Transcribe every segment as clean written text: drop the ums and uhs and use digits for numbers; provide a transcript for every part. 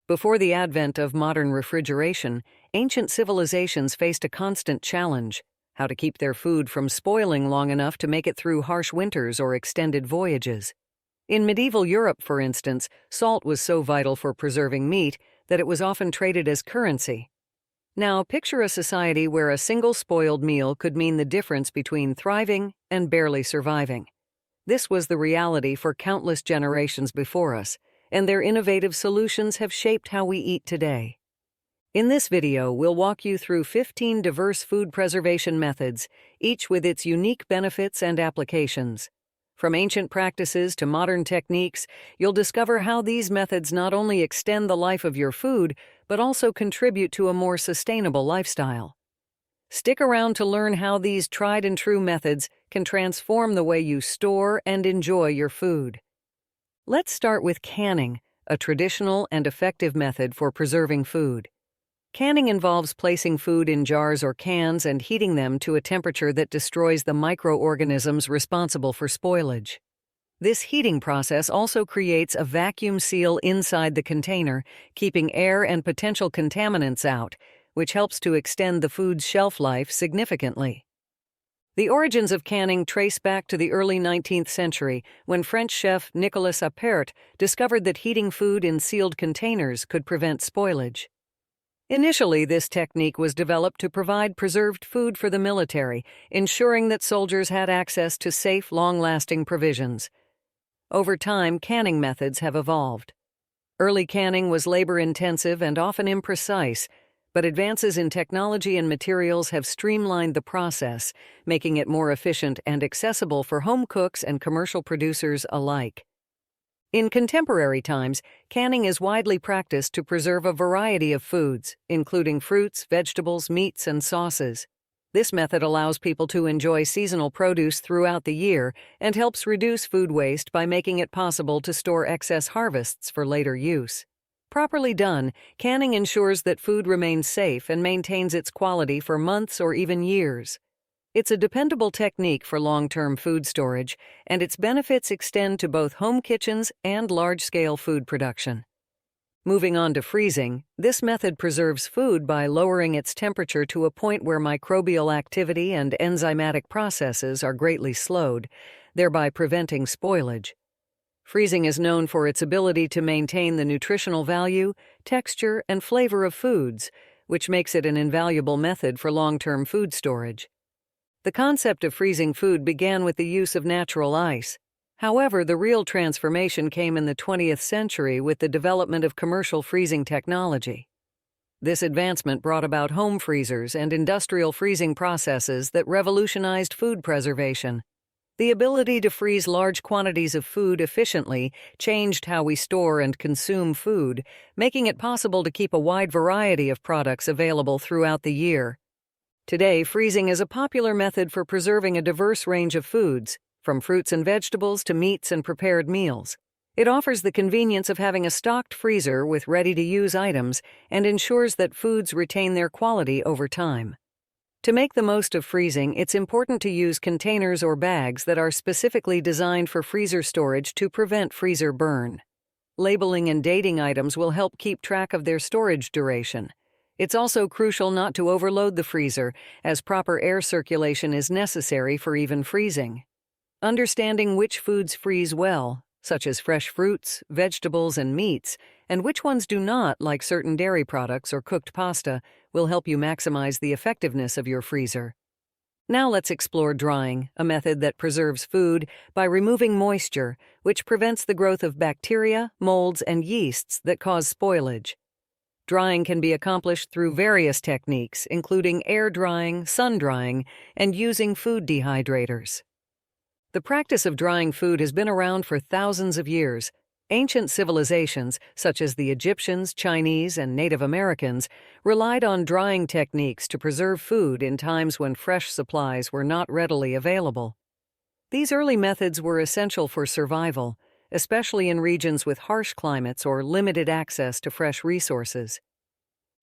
Before the advent of modern refrigeration, ancient civilizations faced a constant challenge: how to keep their food from spoiling long enough to make it through harsh winters or extended voyages. In medieval Europe, for instance, salt was so vital for preserving meat that it was often traded as currency. Now, picture a society where a single spoiled meal could mean the difference between thriving and barely surviving. This was the reality for countless generations before us, and their innovative solutions have shaped how we eat today. In this video, we'll walk you through 15 diverse food preservation methods, each with its unique benefits and applications. From ancient practices to modern techniques, you'll discover how these methods not only extend the life of your food, but also contribute to a more sustainable lifestyle. Stick around to learn how these tried-and-true methods can transform the way you store and enjoy your food. Let's start with canning, a traditional and effective method for preserving food. Canning involves placing food in jars or cans and heating them to a temperature that destroys the microorganisms responsible for spoilage. This heating process also creates a vacuum seal inside the container, keeping air and potential contaminants out, which helps to extend the food's shelf life significantly. The origins of canning trace back to the early 19th century, when French chef Nicolas Appert discovered that heating food in sealed containers could prevent spoilage. Initially, this technique was developed to provide preserved food for the military, ensuring that soldiers had access to safe, long-lasting provisions. Over time, canning methods have evolved. Early canning was labor-intensive and often imprecise, but advances in technology and materials have streamlined the process, making it more efficient and accessible for home cooks and commercial producers alike. In contemporary times, canning is widely practiced to preserve a variety of foods, including fruits, vegetables, meats, and sauces. This method allows people to enjoy seasonal produce throughout the year and helps reduce food waste by making it possible to store excess harvests for later use. Properly done, canning ensures that food remains safe and maintains its quality for months or even years. It's a dependable technique for long-term food storage, and its benefits extend to both home kitchens and large-scale food production. Moving on to freezing, this method preserves food by lowering its temperature to a point where microbial activity and enzymatic processes are greatly slowed, thereby preventing spoilage. Freezing is known for its ability to maintain the nutritional value, texture, and flavor of foods, which makes it an invaluable method for long-term food storage. The concept of freezing food began with the use of natural ice. However, the real transformation came in the 20th century with the development of commercial freezing technology. This advancement brought about home freezers and industrial freezing processes that revolutionized food preservation. The ability to freeze large quantities of food efficiently changed how we store and consume food, making it possible to keep a wide variety of products available throughout the year. Today, freezing is a popular method for preserving a diverse range of foods, from fruits and vegetables to meats and prepared meals. It offers the convenience of having a stocked freezer with ready-to-use items and ensures that foods retain their quality over time. To make the most of freezing, it's important to use containers or bags that are specifically designed for freezer storage to prevent freezer burn. Labeling and dating items will help keep track of their storage duration. It's also crucial not to overload the freezer, as proper air circulation is necessary for even freezing. Understanding which foods freeze well, such as fresh fruits, vegetables, and meats, and which ones do not, like certain dairy products or cooked pasta, will help you maximize the effectiveness of your freezer. Now let's explore drying, a method that preserves food by removing moisture, which prevents the growth of bacteria, molds, and yeasts that cause spoilage. Drying can be accomplished through various techniques, including air drying, sun drying, and using food dehydrators. The practice of drying food has been around for thousands of years. Ancient civilizations, such as the Egyptians, Chinese, and Native Americans, relied on drying techniques to preserve food in times when fresh supplies were not readily available. These early methods were essential for survival, especially in regions with harsh climates or limited access to fresh resources.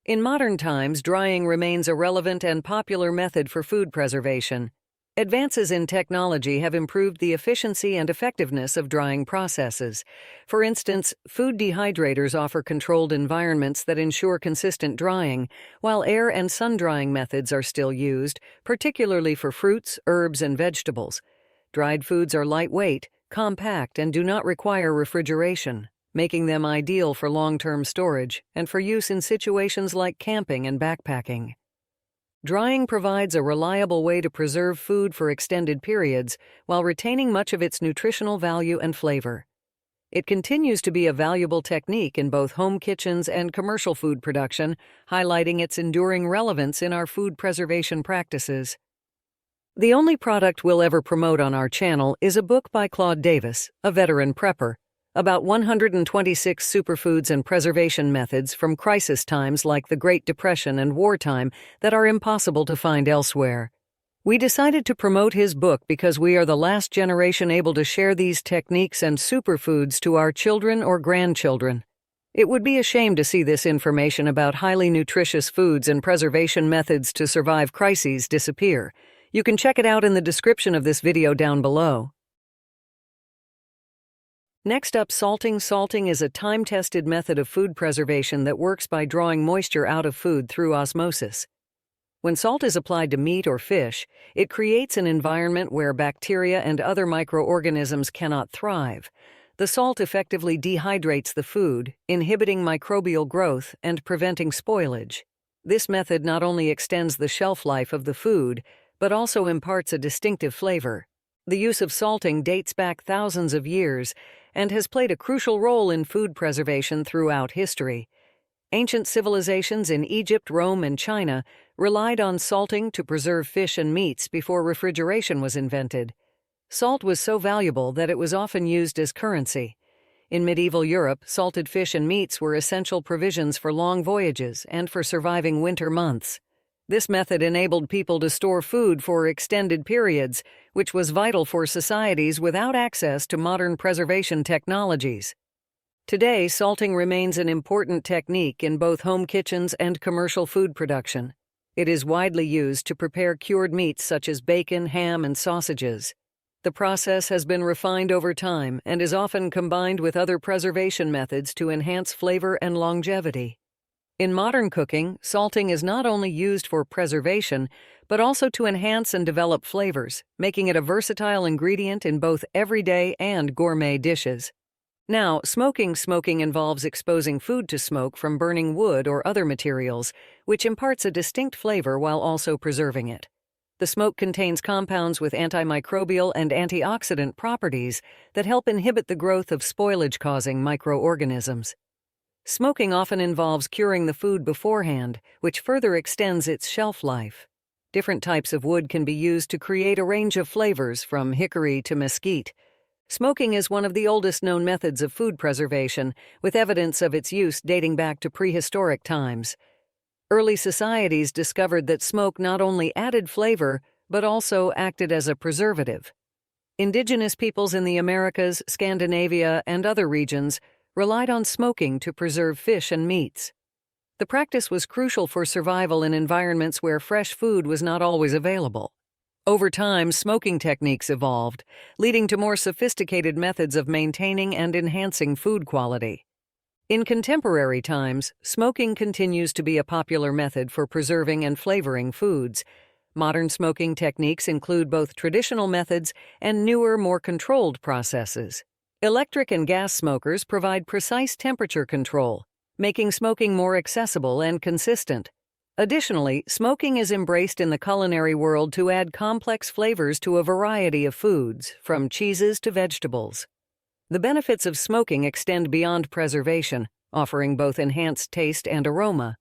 In modern times, drying remains a relevant and popular method for food preservation. Advances in technology have improved the efficiency and effectiveness of drying processes. For instance, food dehydrators offer controlled environments that ensure consistent drying, while air and sun drying methods are still used, particularly for fruits, herbs, and vegetables. Dried foods are lightweight, compact, and do not require refrigeration, making them ideal for long-term storage and for use in situations like camping and backpacking. Drying provides a reliable way to preserve food for extended periods while retaining much of its nutritional value and flavor. It continues to be a valuable technique in both home kitchens and commercial food production, highlighting its enduring relevance in our food preservation practices. The only product we'll ever promote on our channel is a book by Claude Davis, a veteran prepper, about 126 superfoods and preservation methods from crisis times like the Great Depression and wartime that are impossible to find elsewhere. We decided to promote his book because we are the last generation able to share these techniques and superfoods to our children or grandchildren. It would be a shame to see this information about highly nutritious foods and preservation methods to survive crises disappear. You can check it out in the description of this video down below. Next up, salting. Salting is a time-tested method of food preservation that works by drawing moisture out of food through osmosis. When salt is applied to meat or fish, it creates an environment where bacteria and other microorganisms cannot thrive. The salt effectively dehydrates the food, inhibiting microbial growth and preventing spoilage. This method not only extends the shelf life of the food, but also imparts a distinctive flavor. The use of salting dates back thousands of years and has played a crucial role in food preservation throughout history. Ancient civilizations in Egypt, Rome, and China relied on salting to preserve fish and meats before refrigeration was invented. Salt was so valuable that it was often used as currency. In medieval Europe, salted fish and meats were essential provisions for long voyages and for surviving winter months. This method enabled people to store food for extended periods, which was vital for societies without access to modern preservation technologies. Today, salting remains an important technique in both home kitchens and commercial food production. It is widely used to prepare cured meats such as bacon, ham, and sausages. The process has been refined over time and is often combined with other preservation methods to enhance flavor and longevity. In modern cooking, salting is not only used for preservation, but also to enhance and develop flavors, making it a versatile ingredient in both everyday and gourmet dishes. Now, smoking. Smoking involves exposing food to smoke from burning wood or other materials, which imparts a distinct flavor while also preserving it. The smoke contains compounds with antimicrobial and antioxidant properties that help inhibit the growth of spoilage-causing microorganisms. Smoking often involves curing the food beforehand, which further extends its shelf life. Different types of wood can be used to create a range of flavors, from hickory to mesquite. Smoking is one of the oldest known methods of food preservation, with evidence of its use dating back to prehistoric times. Early societies discovered that smoke not only added flavor, but also acted as a preservative. Indigenous peoples in the Americas, Scandinavia, and other regions relied on smoking to preserve fish and meats. The practice was crucial for survival in environments where fresh food was not always available. Over time, smoking techniques evolved, leading to more sophisticated methods of maintaining and enhancing food quality. In contemporary times, smoking continues to be a popular method for preserving and flavoring foods. Modern smoking techniques include both traditional methods and newer, more controlled processes. Electric and gas smokers provide precise temperature control, making smoking more accessible and consistent. Additionally, smoking is embraced in the culinary world to add complex flavors to a variety of foods, from cheeses to vegetables. The benefits of smoking extend beyond preservation, offering both enhanced taste and aroma.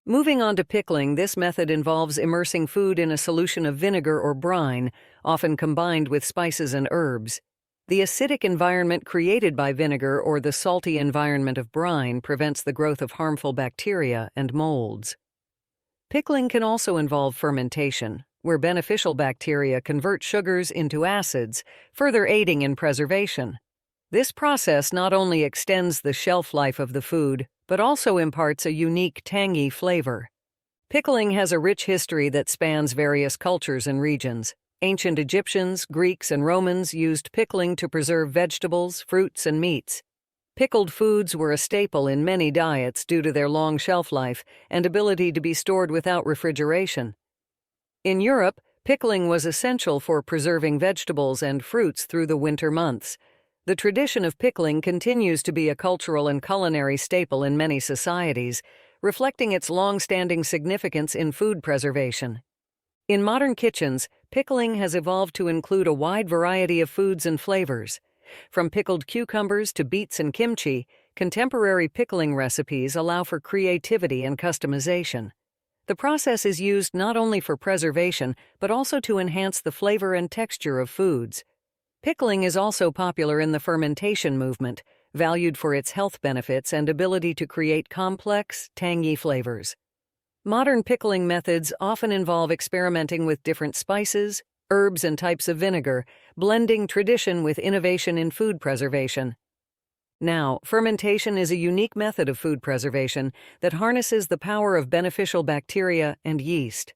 Moving on to pickling, this method involves immersing food in a solution of vinegar or brine, often combined with spices and herbs. The acidic environment created by vinegar or the salty environment of brine prevents the growth of harmful bacteria and molds. Pickling can also involve fermentation, where beneficial bacteria convert sugars into acids, further aiding in preservation. This process not only extends the shelf life of the food, but also imparts a unique tangy flavor. Pickling has a rich history that spans various cultures and regions. Ancient Egyptians, Greeks, and Romans used pickling to preserve vegetables, fruits, and meats. Pickled foods were a staple in many diets due to their long shelf life and ability to be stored without refrigeration. In Europe, pickling was essential for preserving vegetables and fruits through the winter months. The tradition of pickling continues to be a cultural and culinary staple in many societies, reflecting its long-standing significance in food preservation. In modern kitchens, pickling has evolved to include a wide variety of foods and flavors. From pickled cucumbers to beets and kimchi, contemporary pickling recipes allow for creativity and customization. The process is used not only for preservation, but also to enhance the flavor and texture of foods. Pickling is also popular in the fermentation movement, valued for its health benefits and ability to create complex, tangy flavors. Modern pickling methods often involve experimenting with different spices, herbs, and types of vinegar, blending tradition with innovation in food preservation. Now, fermentation is a unique method of food preservation that harnesses the power of beneficial bacteria and yeast.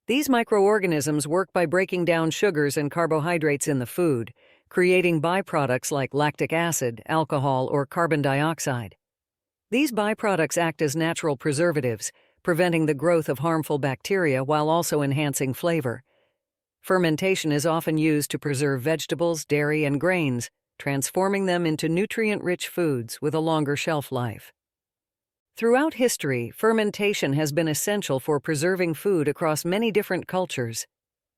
These microorganisms work by breaking down sugars and carbohydrates in the food, creating byproducts like lactic acid, alcohol, or carbon dioxide. These byproducts act as natural preservatives, preventing the growth of harmful bacteria while also enhancing flavor. Fermentation is often used to preserve vegetables, dairy, and grains, transforming them into nutrient-rich foods with a longer shelf life. Throughout history, fermentation has been essential for preserving food across many different cultures.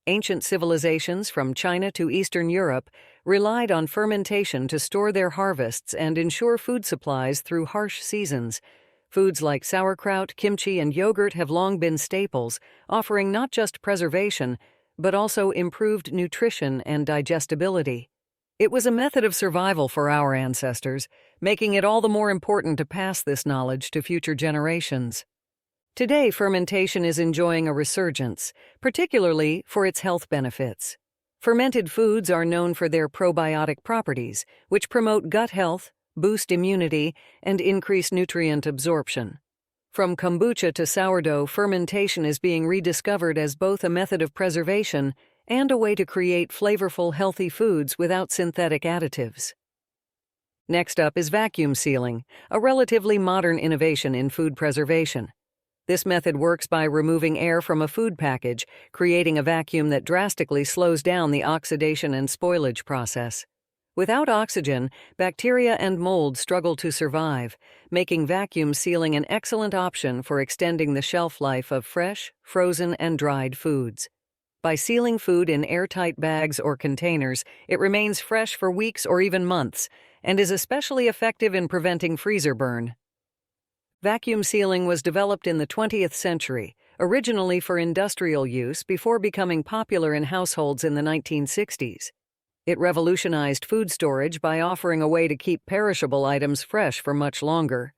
Ancient civilizations from China to Eastern Europe relied on fermentation to store their harvests and ensure food supplies through harsh seasons. Foods like sauerkraut, kimchi, and yogurt have long been staples, offering not just preservation, but also improved nutrition and digestibility. It was a method of survival for our ancestors, making it all the more important to pass this knowledge to future generations. Today, fermentation is enjoying a resurgence, particularly for its health benefits. Fermented foods are known for their probiotic properties, which promote gut health, boost immunity, and increase nutrient absorption. From kombucha to sourdough, fermentation is being rediscovered as both a method of preservation and a way to create flavorful, healthy foods without synthetic additives. Next up is vacuum sealing, a relatively modern innovation in food preservation. This method works by removing air from a food package, creating a vacuum that drastically slows down the oxidation and spoilage process. Without oxygen, bacteria and mold struggle to survive, making vacuum sealing an excellent option for extending the shelf life of fresh, frozen, and dried foods. By sealing food in airtight bags or containers, it remains fresh for weeks or even months, and is especially effective in preventing freezer burn. Vacuum sealing was developed in the 20th century, originally for industrial use before becoming popular in households in the 1960s. It revolutionized food storage by offering a way to keep perishable items fresh for much longer.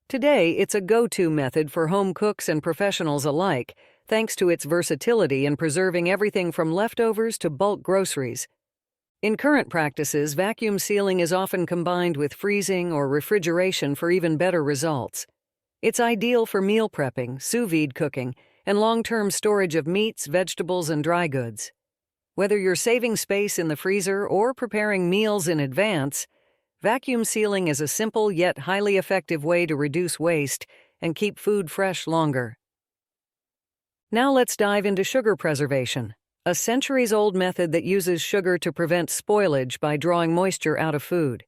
Today, it's a go-to method for home cooks and professionals alike, thanks to its versatility in preserving everything from leftovers to bulk groceries. In current practices, vacuum sealing is often combined with freezing or refrigeration for even better results. It's ideal for meal prepping, sous vide cooking, and long-term storage of meats, vegetables, and dry goods. Whether you're saving space in the freezer or preparing meals in advance, vacuum sealing is a simple yet highly effective way to reduce waste and keep food fresh longer. Now let's dive into sugar preservation, a centuries-old method that uses sugar to prevent spoilage by drawing moisture out of food.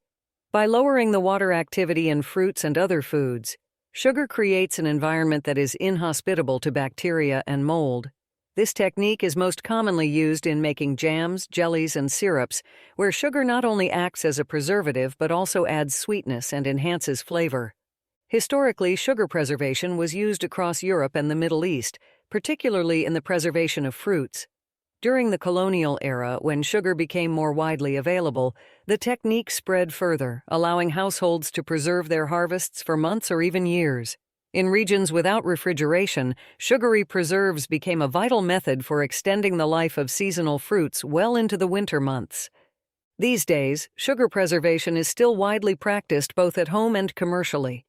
By lowering the water activity in fruits and other foods, sugar creates an environment that is inhospitable to bacteria and mold. This technique is most commonly used in making jams, jellies, and syrups, where sugar not only acts as a preservative but also adds sweetness and enhances flavor. Historically, sugar preservation was used across Europe and the Middle East, particularly in the preservation of fruits. During the colonial era, when sugar became more widely available, the technique spread further, allowing households to preserve their harvests for months or even years. In regions without refrigeration, sugary preserves became a vital method for extending the life of seasonal fruits well into the winter months. These days, sugar preservation is still widely practiced both at home and commercially.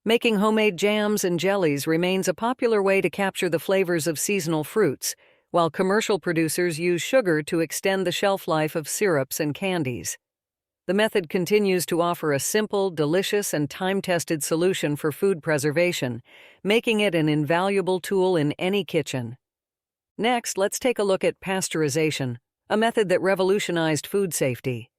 Making homemade jams and jellies remains a popular way to capture the flavors of seasonal fruits, while commercial producers use sugar to extend the shelf life of syrups and candies. The method continues to offer a simple, delicious, and time-tested solution for food preservation, making it an invaluable tool in any kitchen. Next, let's take a look at pasteurization, a method that revolutionized food safety.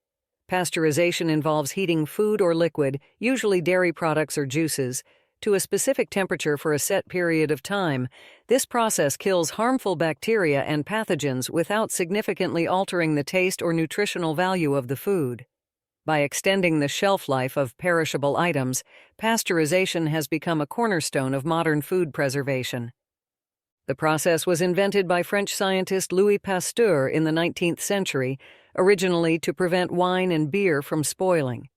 Pasteurization involves heating food or liquid, usually dairy products or juices, to a specific temperature for a set period of time. This process kills harmful bacteria and pathogens without significantly altering the taste or nutritional value of the food. By extending the shelf life of perishable items, pasteurization has become a cornerstone of modern food preservation. The process was invented by French scientist Louis Pasteur in the 19th century, originally to prevent wine and beer from spoiling.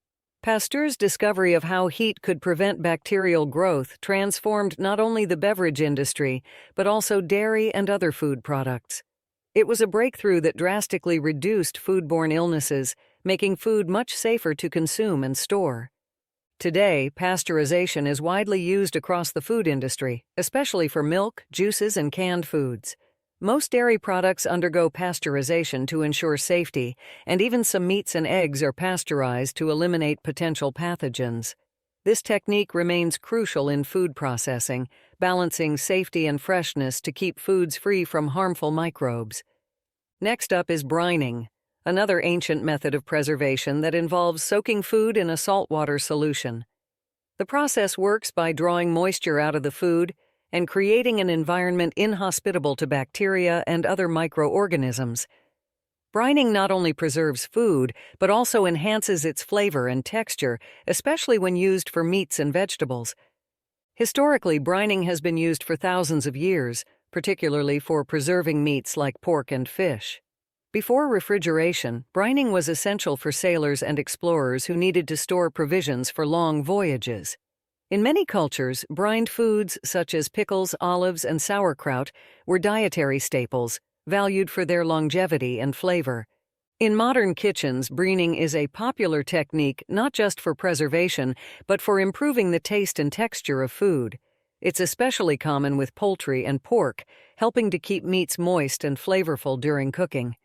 Pasteur's discovery of how heat could prevent bacterial growth transformed not only the beverage industry, but also dairy and other food products. It was a breakthrough that drastically reduced foodborne illnesses, making food much safer to consume and store. Today, pasteurization is widely used across the food industry, especially for milk, juices, and canned foods. Most dairy products undergo pasteurization to ensure safety, and even some meats and eggs are pasteurized to eliminate potential pathogens. This technique remains crucial in food processing, balancing safety and freshness to keep foods free from harmful microbes. Next up is brining, another ancient method of preservation that involves soaking food in a saltwater solution. The process works by drawing moisture out of the food and creating an environment inhospitable to bacteria and other microorganisms. Brining not only preserves food, but also enhances its flavor and texture, especially when used for meats and vegetables. Historically, brining has been used for thousands of years, particularly for preserving meats like pork and fish. Before refrigeration, brining was essential for sailors and explorers who needed to store provisions for long voyages. In many cultures, brined foods such as pickles, olives, and sauerkraut were dietary staples, valued for their longevity and flavor. In modern kitchens, brining is a popular technique not just for preservation, but for improving the taste and texture of food. It's especially common with poultry and pork, helping to keep meats moist and flavorful during cooking.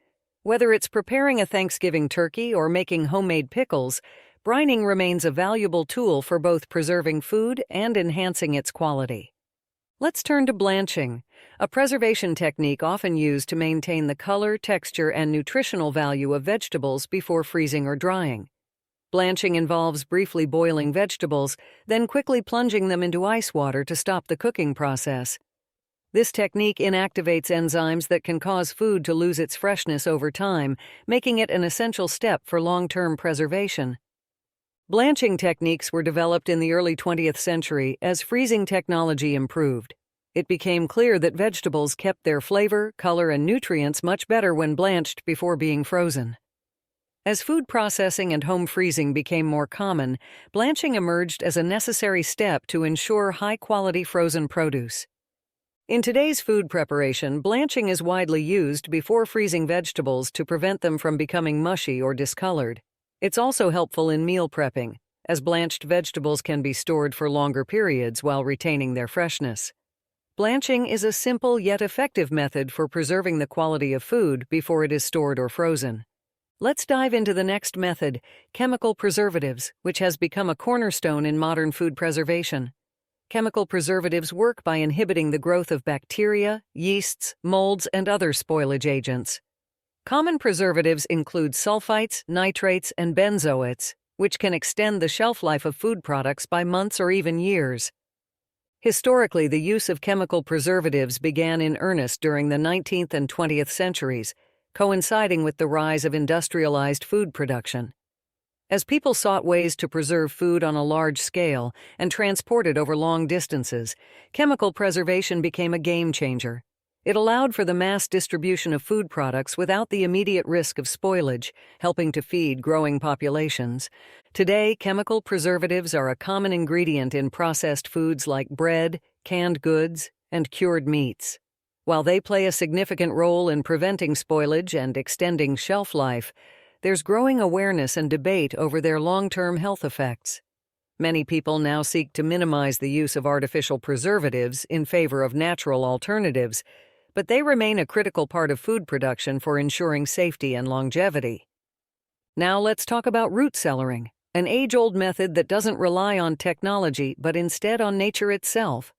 Whether it's preparing a Thanksgiving turkey or making homemade pickles, brining remains a valuable tool for both preserving food and enhancing its quality. Let's turn to blanching, a preservation technique often used to maintain the color, texture, and nutritional value of vegetables before freezing or drying. Blanching involves briefly boiling vegetables, then quickly plunging them into ice water to stop the cooking process. This technique inactivates enzymes that can cause food to lose its freshness over time, making it an essential step for long-term preservation. Blanching techniques were developed in the early 20th century as freezing technology improved. It became clear that vegetables kept their flavor, color, and nutrients much better when blanched before being frozen. As food processing and home freezing became more common, blanching emerged as a necessary step to ensure high-quality frozen produce. In today's food preparation, blanching is widely used before freezing vegetables to prevent them from becoming mushy or discolored. It's also helpful in meal prepping, as blanched vegetables can be stored for longer periods while retaining their freshness. Blanching is a simple yet effective method for preserving the quality of food before it is stored or frozen. Let's dive into the next method, chemical preservatives, which has become a cornerstone in modern food preservation. Chemical preservatives work by inhibiting the growth of bacteria, yeasts, molds, and other spoilage agents. Common preservatives include sulfites, nitrates, and benzoates, which can extend the shelf life of food products by months or even years. Historically, the use of chemical preservatives began in earnest during the 19th and 20th centuries, coinciding with the rise of industrialized food production. As people sought ways to preserve food on a large scale and transport it over long distances, chemical preservation became a game changer. It allowed for the mass distribution of food products without the immediate risk of spoilage, helping to feed growing populations. Today, chemical preservatives are a common ingredient in processed foods like bread, canned goods, and cured meats. While they play a significant role in preventing spoilage and extending shelf life, there's growing awareness and debate over their long-term health effects. Many people now seek to minimize the use of artificial preservatives in favor of natural alternatives, but they remain a critical part of food production for ensuring safety and longevity. Now let's talk about root cellaring, an age-old method that doesn't rely on technology but instead on nature itself.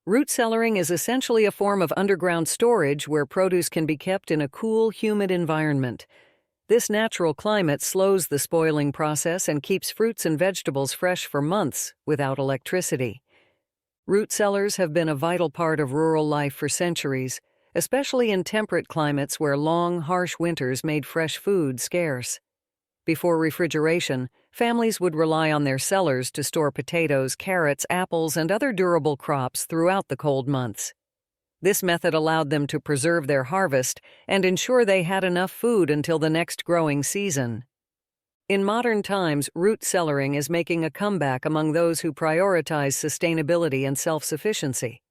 Root cellaring is essentially a form of underground storage where produce can be kept in a cool, humid environment. This natural climate slows the spoiling process and keeps fruits and vegetables fresh for months without electricity. Root cellars have been a vital part of rural life for centuries, especially in temperate climates where long, harsh winters made fresh food scarce. Before refrigeration, families would rely on their cellars to store potatoes, carrots, apples, and other durable crops throughout the cold months. This method allowed them to preserve their harvest and ensure they had enough food until the next growing season. In modern times, root cellaring is making a comeback among those who prioritize sustainability and self-sufficiency.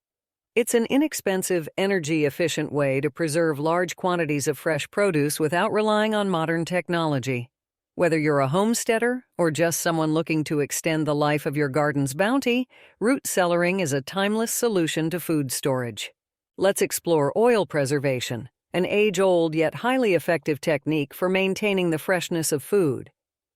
It's an inexpensive, energy-efficient way to preserve large quantities of fresh produce without relying on modern technology. Whether you're a homesteader or just someone looking to extend the life of your garden's bounty, root cellaring is a timeless solution to food storage. Let's explore oil preservation, an age-old yet highly effective technique for maintaining the freshness of food.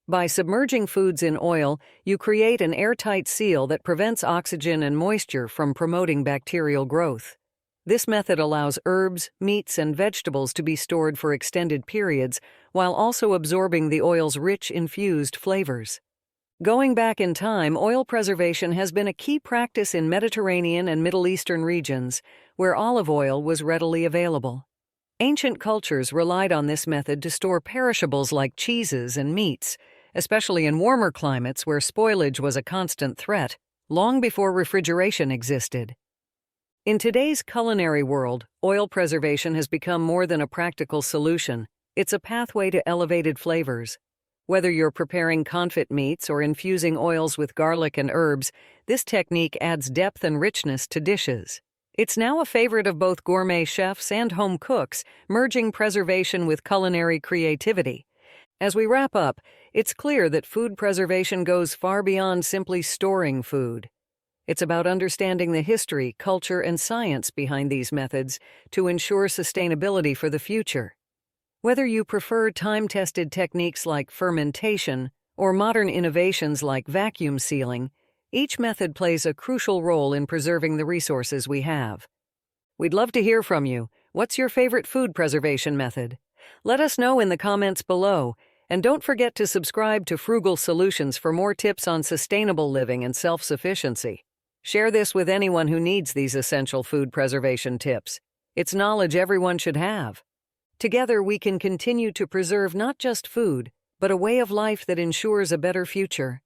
By submerging foods in oil, you create an airtight seal that prevents oxygen and moisture from promoting bacterial growth. This method allows herbs, meats, and vegetables to be stored for extended periods while also absorbing the oil's rich, infused flavors. Going back in time, oil preservation has been a key practice in Mediterranean and Middle Eastern regions, where olive oil was readily available. Ancient cultures relied on this method to store perishables like cheeses and meats, especially in warmer climates where spoilage was a constant threat, long before refrigeration existed. In today's culinary world, oil preservation has become more than a practical solution. It's a pathway to elevated flavors. Whether you're preparing confit meats or infusing oils with garlic and herbs, this technique adds depth and richness to dishes. It's now a favorite of both gourmet chefs and home cooks, merging preservation with culinary creativity. As we wrap up, it's clear that food preservation goes far beyond simply storing food. It's about understanding the history, culture, and science behind these methods to ensure sustainability for the future. Whether you prefer time-tested techniques like fermentation or modern innovations like vacuum sealing, each method plays a crucial role in preserving the resources we have. We'd love to hear from you. What's your favorite food preservation method? Let us know in the comments below, and don't forget to subscribe to Frugal Solutions for more tips on sustainable living and self-sufficiency. Share this with anyone who needs these essential food preservation tips. It's knowledge everyone should have. Together, we can continue to preserve not just food, but a way of life that ensures a better future.